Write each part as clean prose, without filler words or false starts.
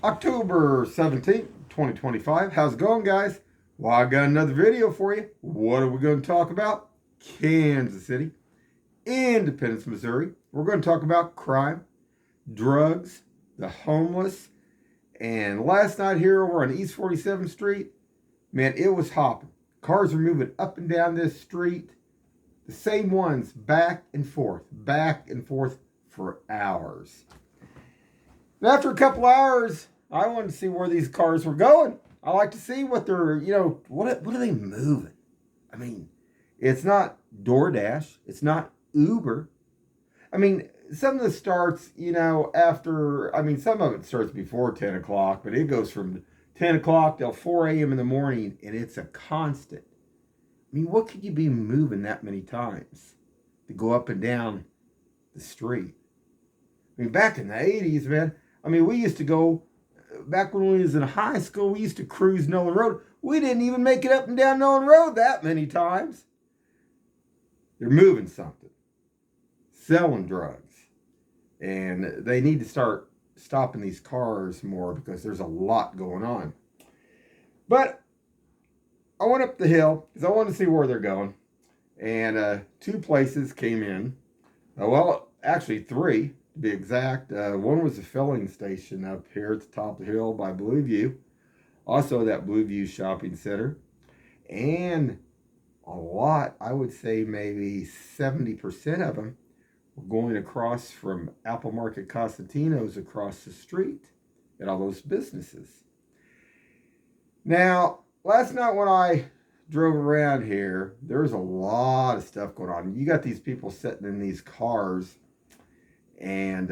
October 17th, 2025. How's it going, guys? Well, I got another video for you. What are we going to talk about? Kansas City, Independence, Missouri. We're going to talk about crime, drugs, the homeless, and last night here over on East 47th Street, man, it was hopping. Cars were moving up and down this street, the same ones back and forth for hours. And after a couple hours, I wanted to see where these cars were going. I like to see what they're, what are they moving? I mean, it's not DoorDash. It's not Uber. I mean, some of the starts, after, some of it starts before 10 o'clock, but it goes from 10 o'clock till 4 a.m. in the morning, and it's a constant. I mean, what could you be moving that many times to go up and down the street? I mean, back in the 80s, man, we used to go, back when we was in high school, we used to cruise Nolan Road. We didn't even make it up and down Nolan Road that many times. They're moving something, selling drugs. And they need to start stopping these cars more because there's a lot going on. But I went up the hill because I wanted to see where they're going. And two places came in. Actually three to be exact. One was a filling station up here at the top of the hill by Bluevue. Also that Bluevue shopping center. And a lot, I would say maybe 70% of them were going across from Apple Market Costantino's across the street at all those businesses. Now, last night when I drove around here, there was a lot of stuff going on. You got these people sitting in these cars, and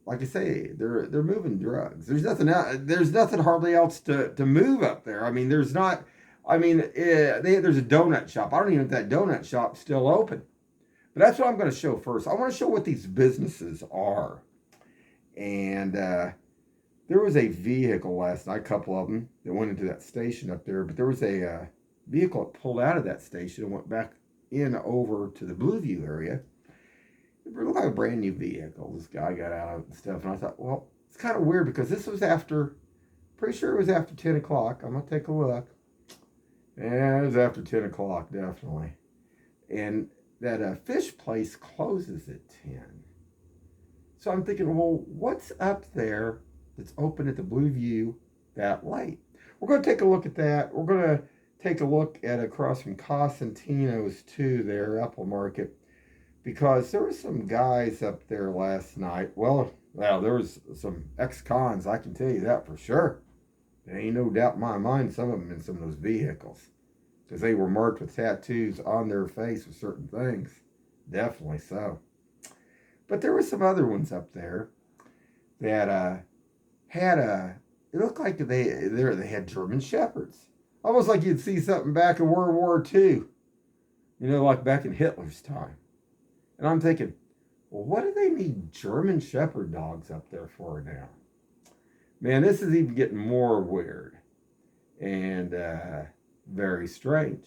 like I say, they're moving drugs. There's nothing hardly else to move up there. There's not. There's a donut shop. I don't even know if that donut shop's still open. But that's what I'm going to show first. I want to show what these businesses are. And there was a vehicle last night, a couple of them, that went into that station up there. But there was a vehicle that pulled out of that station and went back in over to the Bluevue area. It looked like a brand new vehicle. This guy got out of it and stuff. And I thought, well, it's kind of weird because this was pretty sure it was after 10 o'clock. I'm going to take a look. Yeah, it was after 10 o'clock, definitely. And that fish place closes at 10. So I'm thinking, well, what's up there that's open at the Bluevue that late? We're going to take a look at that. We're going to take a look at across from Costantino's too, there, Apple Market, because there were some guys up there last night. Well, there was some ex-cons, I can tell you that for sure. There ain't no doubt in my mind some of them in some of those vehicles. Because they were marked with tattoos on their face with certain things. Definitely so. But there were some other ones up there that it looked like they had German Shepherds. Almost like you'd see something back in World War II. Like back in Hitler's time. And I'm thinking, well, what do they need German Shepherd dogs up there for now? Man, this is even getting more weird and very strange.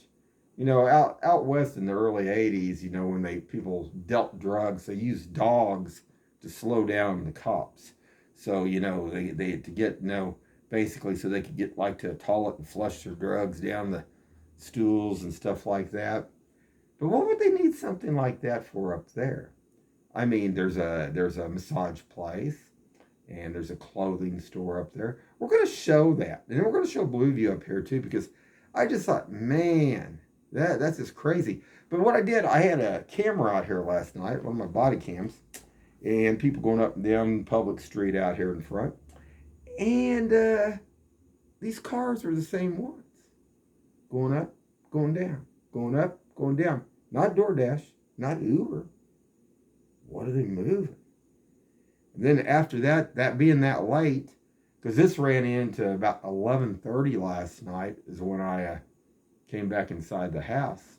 Out west in the early 80s, when people dealt drugs, they used dogs to slow down the cops. So, they to get, basically so they could get like to a toilet and flush their drugs down the stools and stuff like that. But what would they need something like that for up there? There's a massage place. And there's a clothing store up there. We're going to show that. And then we're going to show Bluevue up here too, because I just thought, man, that's just crazy. But what I did, I had a camera out here last night, one of my body cams, and people going up and down public street out here in front. And these cars are the same ones. Going up, going down, going up, going down. Not DoorDash, not Uber. What are they moving? Then after that being that late, because this ran into about 11:30 last night is when I came back inside the house.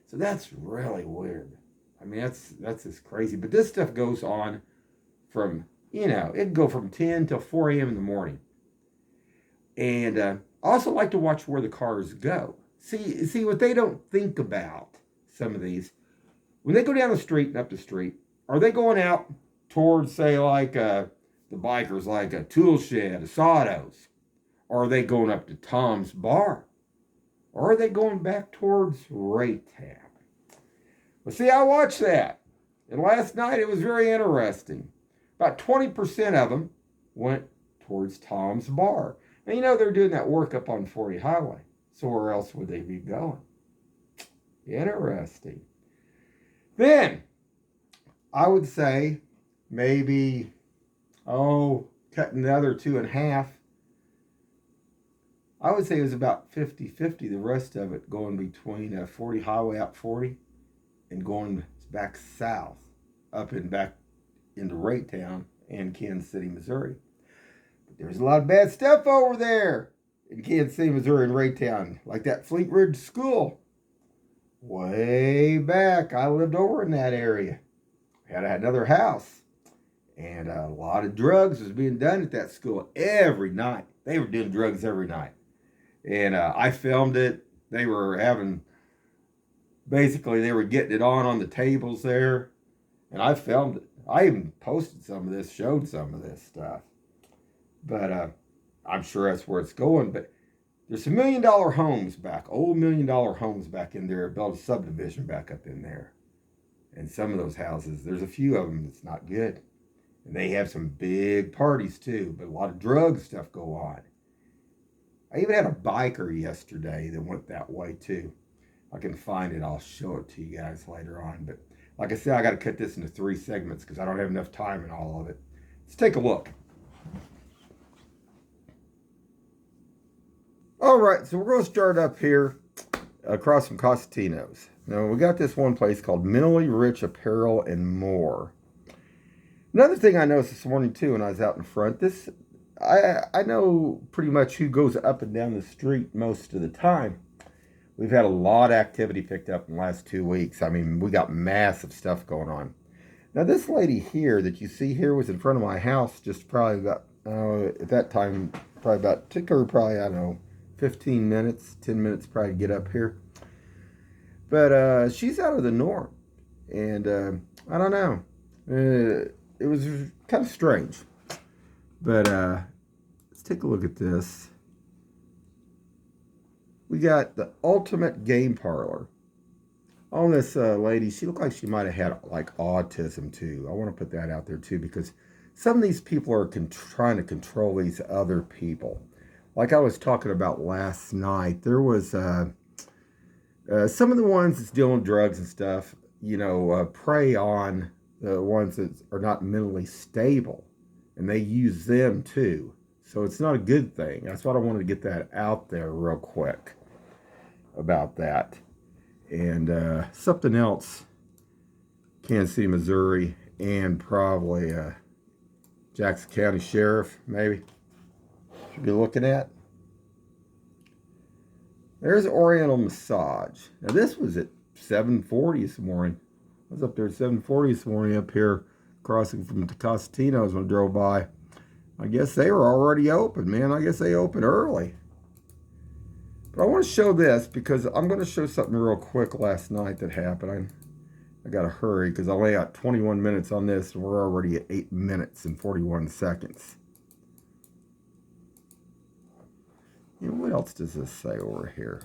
So that's really weird. That's just crazy. But this stuff goes on from, it can go from 10 till 4 a.m. in the morning. And I also like to watch where the cars go. See what they don't think about, some of these. When they go down the street and up the street, are they going out towards, say, like the bikers like a tool shed, a sawdust? Or are they going up to Tom's Bar? Or are they going back towards Raytown? Well, see, I watched that. And last night it was very interesting. About 20% of them went towards Tom's Bar. And you know they're doing that work up on 40 Highway. So where else would they be going? Interesting. Then, I would say maybe, cutting the other two in half. I would say it was about 50-50. The rest of it going between 40 Highway out 40 and going back south, up and back into Raytown and Kansas City, Missouri. But there's a lot of bad stuff over there in Kansas City, Missouri and Raytown, like that Fleet Ridge School. Way back, I lived over in that area. Had another house, and a lot of drugs was being done at that school every night. They were doing drugs every night. And I filmed it. They were basically they were getting it on the tables there. And I filmed it. I even posted some of this, showed some of this stuff. But I'm sure that's where it's going. But there's some $1 million homes back, old $1 million homes back in there, built a subdivision back up in there. And some of those houses, there's a few of them that's not good. And they have some big parties too, but a lot of drug stuff go on. I even had a biker yesterday that went that way too. I can find it. I'll show it to you guys later on. But like I said, I got to cut this into 3 segments because I don't have enough time in all of it. Let's take a look. All right, so we're going to start up here across from Costantino's. Now, we got this one place called Mentally Rich Apparel and More. Another thing I noticed this morning too when I was out in front, I know pretty much who goes up and down the street most of the time. We've had a lot of activity picked up in the last 2 weeks. I mean, we got massive stuff going on. Now, this lady here that you see here was in front of my house just probably about, at that time, took her probably, I don't know, 15 minutes, 10 minutes probably to get up here. But she's out of the norm. And I don't know. It was kind of strange. But let's take a look at this. We got the ultimate game parlor. On this lady, she looked like she might have had like autism too. I want to put that out there too because some of these people are trying to control these other people. Like I was talking about last night, there was some of the ones that's dealing drugs and stuff, prey on the ones that are not mentally stable. And they use them too. So it's not a good thing. That's why I wanted to get that out there real quick about that. And something else, Kansas City, Missouri, and probably Jackson County Sheriff, maybe, should be looking at. There's Oriental Massage. Now this was at 7:40 this morning. I was up there at 7:40 this morning up here crossing from the Costantino's when I drove by. I guess they were already open, man. I guess they opened early. But I want to show this because I'm going to show something real quick last night that happened. I got to hurry because I only got 21 minutes on this and we're already at 8 minutes and 41 seconds. What else does this say over here?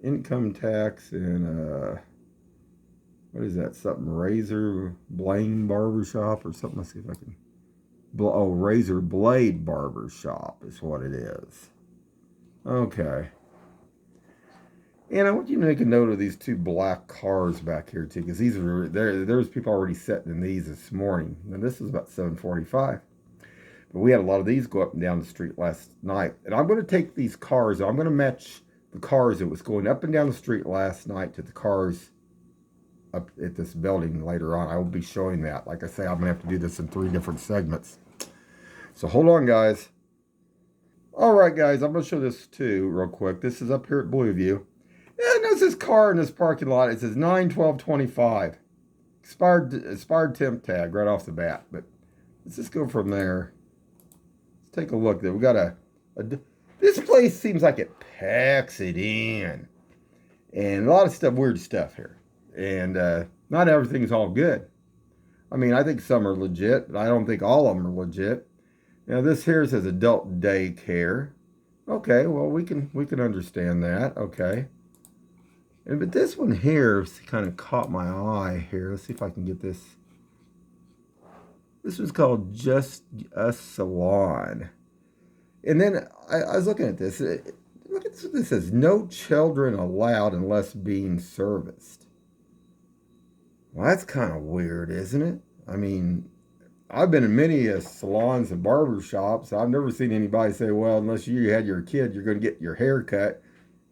Income tax and what is that? Something Razor Blade Barbershop or something. Let's see if I can. Razor Blade Barbershop is what it is. Okay. And I want you to make a note of these 2 black cars back here too, because these are there's people already sitting in these this morning. And this was about 7:45. But we had a lot of these go up and down the street last night. And I'm going to take these cars. I'm going to match the cars that was going up and down the street last night to the cars up at this building later on. I will be showing that. Like I say, I'm going to have to do this in 3 different segments. So hold on, guys. All right, guys, I'm going to show this too real quick. This is up here at Bluevue. And there's this car in this parking lot. It says 9/12/25. Expired temp tag right off the bat. But let's just go from there. Let's take a look there. We got this place seems like it packs it in. And a lot of stuff, weird stuff here. And not everything's all good. I mean, I think some are legit, but I don't think all of them are legit. Now this here says adult daycare. Okay, well we can understand that. Okay. But this one here kind of caught my eye here. Let's see if I can get this. This was called Just a Salon. And then I was looking at this. Look at this. This says no children allowed unless being serviced. Well, that's kind of weird, isn't it? I mean, I've been in many salons and barber shops. I've never seen anybody say, well, unless you had your kid, you're going to get your hair cut.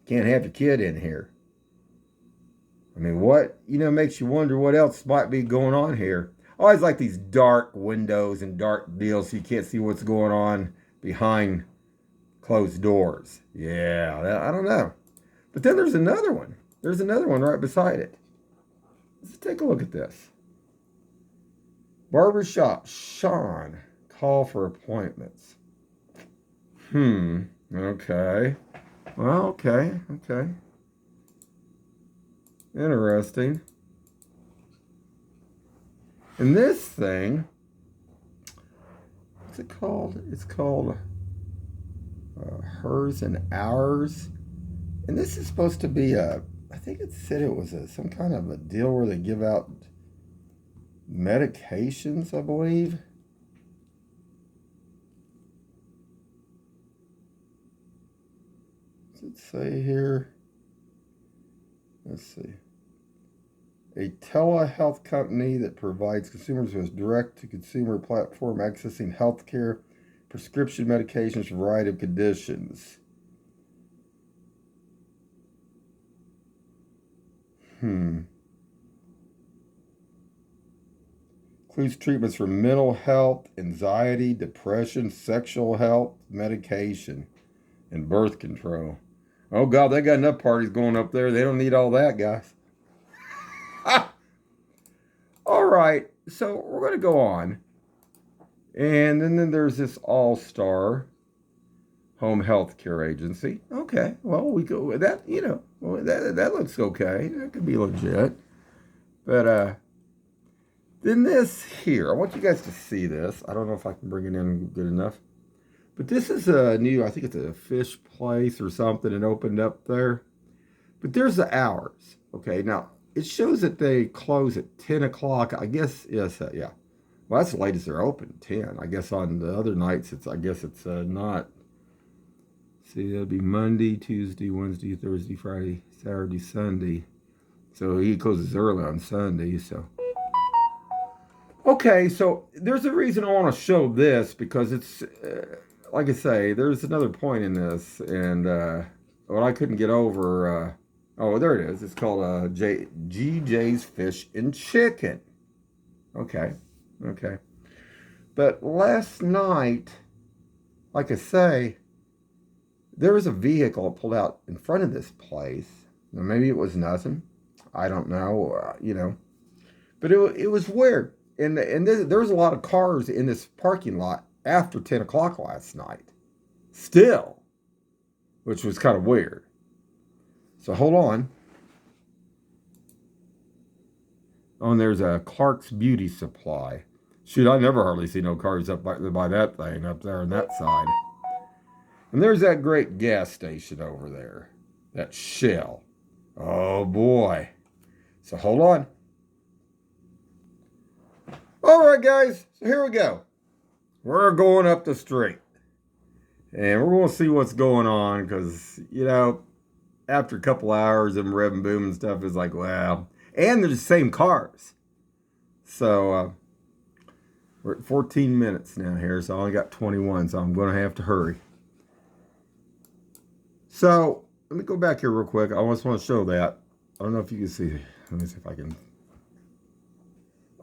Can't have your kid in here. I mean, what, makes you wonder what else might be going on here. I always like these dark windows and dark deals so you can't see what's going on behind closed doors. Yeah, I don't know. But then there's another one. There's another one right beside it. Let's take a look at this. Barbershop Sean, call for appointments. Okay. Well, okay. Interesting. And this thing, what's it called? It's called Hers and Ours. And this is supposed to be I think it said it was some kind of a deal where they give out medications, I believe. What's it say here? Let's see. A telehealth company that provides consumers with direct-to-consumer platform accessing healthcare, prescription medications for a variety of conditions. Includes treatments for mental health, anxiety, depression, sexual health, medication, and birth control. Oh, God, they got enough parties going up there. They don't need all that, guys. All right, so we're going to go on. And then there's this All-Star Home Health Care Agency. Okay, well, we go with that, well, that looks okay. That could be legit. But then this here, I want you guys to see this. I don't know if I can bring it in good enough. But this is a new, I think it's a fish place or something, and opened up there. But there's the hours. Okay, now it shows that they close at 10 o'clock. I guess, yes, yeah. Well, that's the latest they're open, 10. I guess on the other nights, it's not. See, that'll be Monday, Tuesday, Wednesday, Thursday, Friday, Saturday, Sunday. So he closes early on Sunday, so. Okay, so there's a reason I want to show this, because it's, like I say, there's another point in this, and what I couldn't get over, oh, there it is. It's called GJ's Fish and Chicken. Okay. But last night, like I say, there was a vehicle pulled out in front of this place. Now, maybe it was nothing. I don't know, But it was weird. And there was a lot of cars in this parking lot after 10 o'clock last night. Still. Which was kind of weird. So hold on. Oh, and there's a Clark's Beauty Supply. Shoot, I never hardly see no cars up by that thing up there on that side. And there's that great gas station over there. That Shell. Oh, boy. So hold on. All right, guys. So here we go. We're going up the street. And we're going to see what's going on. Because, after a couple hours of Rev and Boom and stuff, is like, wow. And they're the same cars. So, we're at 14 minutes now here. So I only got 21. So I'm going to have to hurry. So, let me go back here real quick. I just want to show that. I don't know if you can see. Let me see if I can.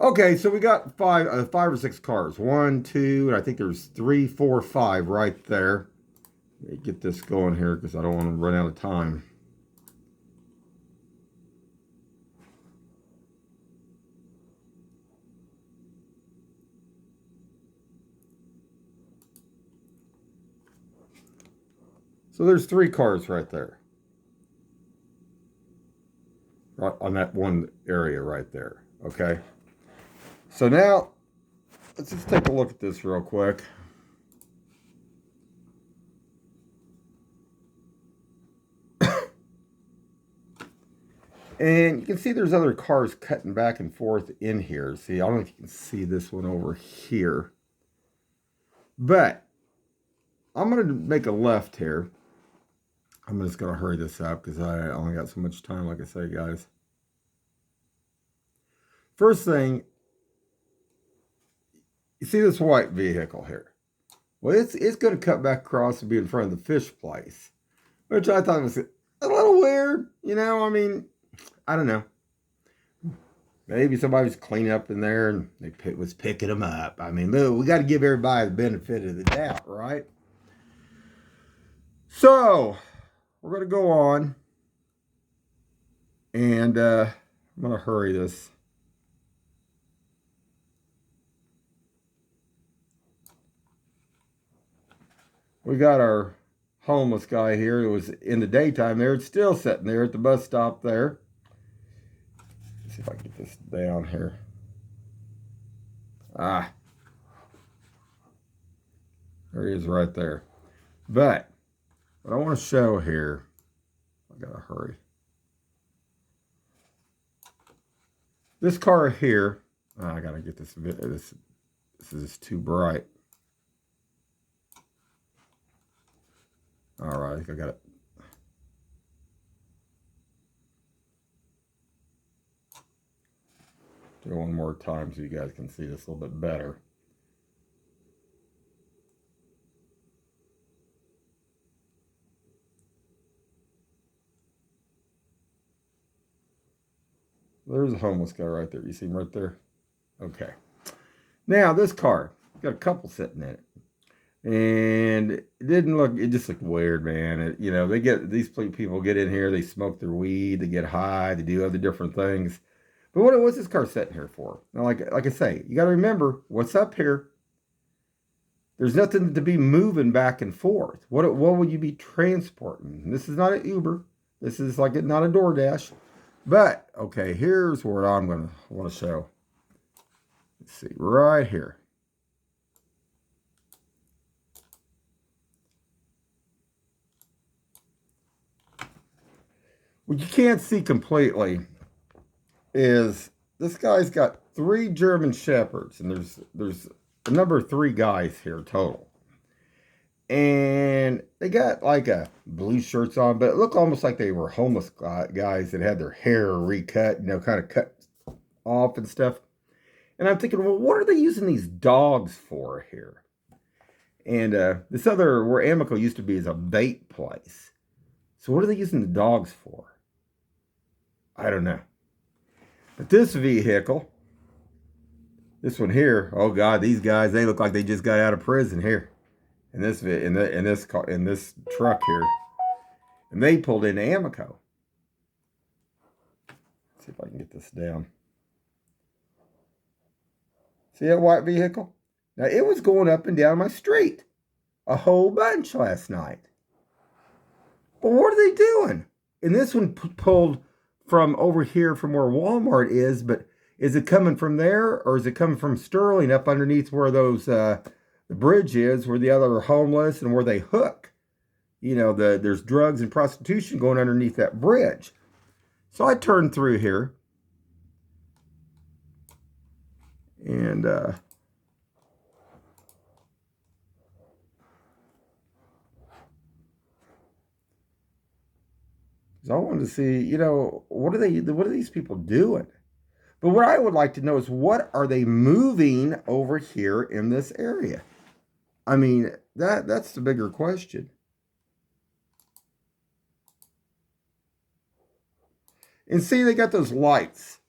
Okay, so we got five or six cars. 1, 2, and I think there's 3, 4, 5 right there. Let me get this going here because I don't want to run out of time. So there's 3 cars right there. Right on that one area right there. Okay. So now, let's just take a look at this real quick. And you can see there's other cars cutting back and forth in here. See, I don't know if you can see this one over here. But I'm going to make a left here. I'm just going to hurry this up because I only got so much time, like I say, guys. First thing, you see this white vehicle here. Well, it's going to cut back across and be in front of the fish place, which I thought was a little weird. You know, I mean, I don't know. Maybe somebody was cleaning up in there and they was picking them up. I mean, look, we got to give everybody the benefit of the doubt, right? So, we're going to go on. And I'm going to hurry this. We got our homeless guy here. It was in the daytime there. It's still sitting there at the bus stop there. Let's see if I can get this down here. Ah. There he is right there. But what I want to show here, I got to hurry. This car here, I got to get this, this is too bright. All right, I think I got it. Do it one more time so you guys can see this a little bit better. There's a homeless guy right there. You see him right there? Okay. Now, this car, got a couple sitting in it. And it didn't look, it just looked weird, man. You know, these people get in here, they smoke their weed, they get high, they do other different things. But what's this car sitting here for? Now, like I say, you got to remember what's up here. There's nothing to be moving back and forth. What would you be transporting? This is not an Uber. This is like not a DoorDash. But, okay, here's what I'm going to want to show. Let's see, right here. What you can't see completely is this guy's got 3 German Shepherds, and there's a number of 3 guys here total. And they got like blue shirts on, but it looked almost like they were homeless guys that had their hair recut, you know, kind of cut off and stuff. And I'm thinking, well, what are they using these dogs for here? And this other, where Amico used to be, is a bait place. So what are they using the dogs for? I don't know. But this vehicle, this one here, oh God, these guys, they look like they just got out of prison here. In this truck here, and they pulled into Amico. Let's see if I can get this down. See that white vehicle? Now it was going up and down my street a whole bunch last night. But what are they doing? And this one pulled from over here from where Walmart is, but is it coming from there or is it coming from Sterling up underneath where those the bridge is, where the other are homeless and where they hook? You know, there's drugs and prostitution going underneath that bridge. So I turned through here and I wanted to see, you know, what are these people doing? But what I would like to know is, what are they moving over here in this area? I mean, that's the bigger question. And see, they got those lights,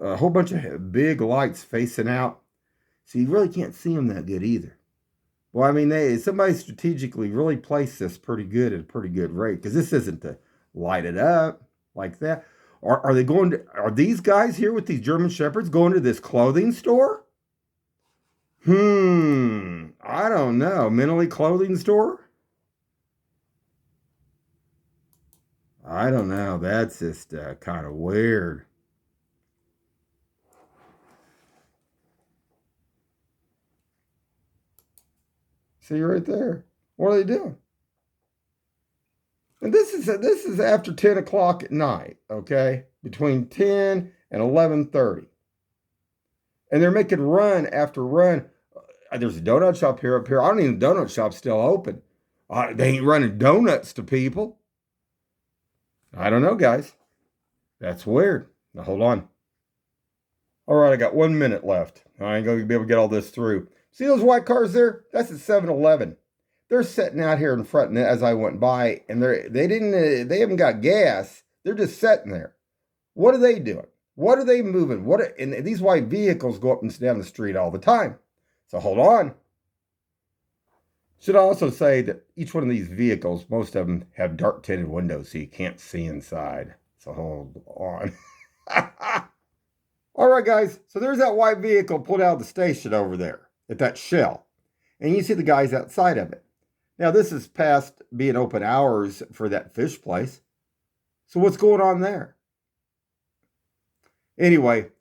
a whole bunch of big lights facing out, so you really can't see them that good either. Well, I mean, somebody strategically really placed this pretty good at a pretty good rate, because this isn't to light it up like that. Are these guys here with these German Shepherds going to this clothing store? I don't know. Mentally clothing store? I don't know. That's just kind of weird. See right there. What are they doing? And this is after 10 o'clock at night, okay? Between 10 and 11:30. And they're making run after run. There's a donut shop here up here. I don't even know the donut shop's still open. They ain't running donuts to people. I don't know, guys. That's weird. Now hold on. All right, I got 1 minute left. I ain't gonna be able to get all this through. See those white cars there? That's at 7-Eleven. They're sitting out here in front as I went by, and they haven't got gas. They're just sitting there. What are they doing? What are they moving? And these white vehicles go up and down the street all the time. So hold on. Should also say that each one of these vehicles, most of them have dark tinted windows so you can't see inside. So hold on. All right, guys. So there's that white vehicle pulled out of the station over there at that Shell. And you see the guys outside of it. Now, this is past being open hours for that fish place. So what's going on there? Anyway,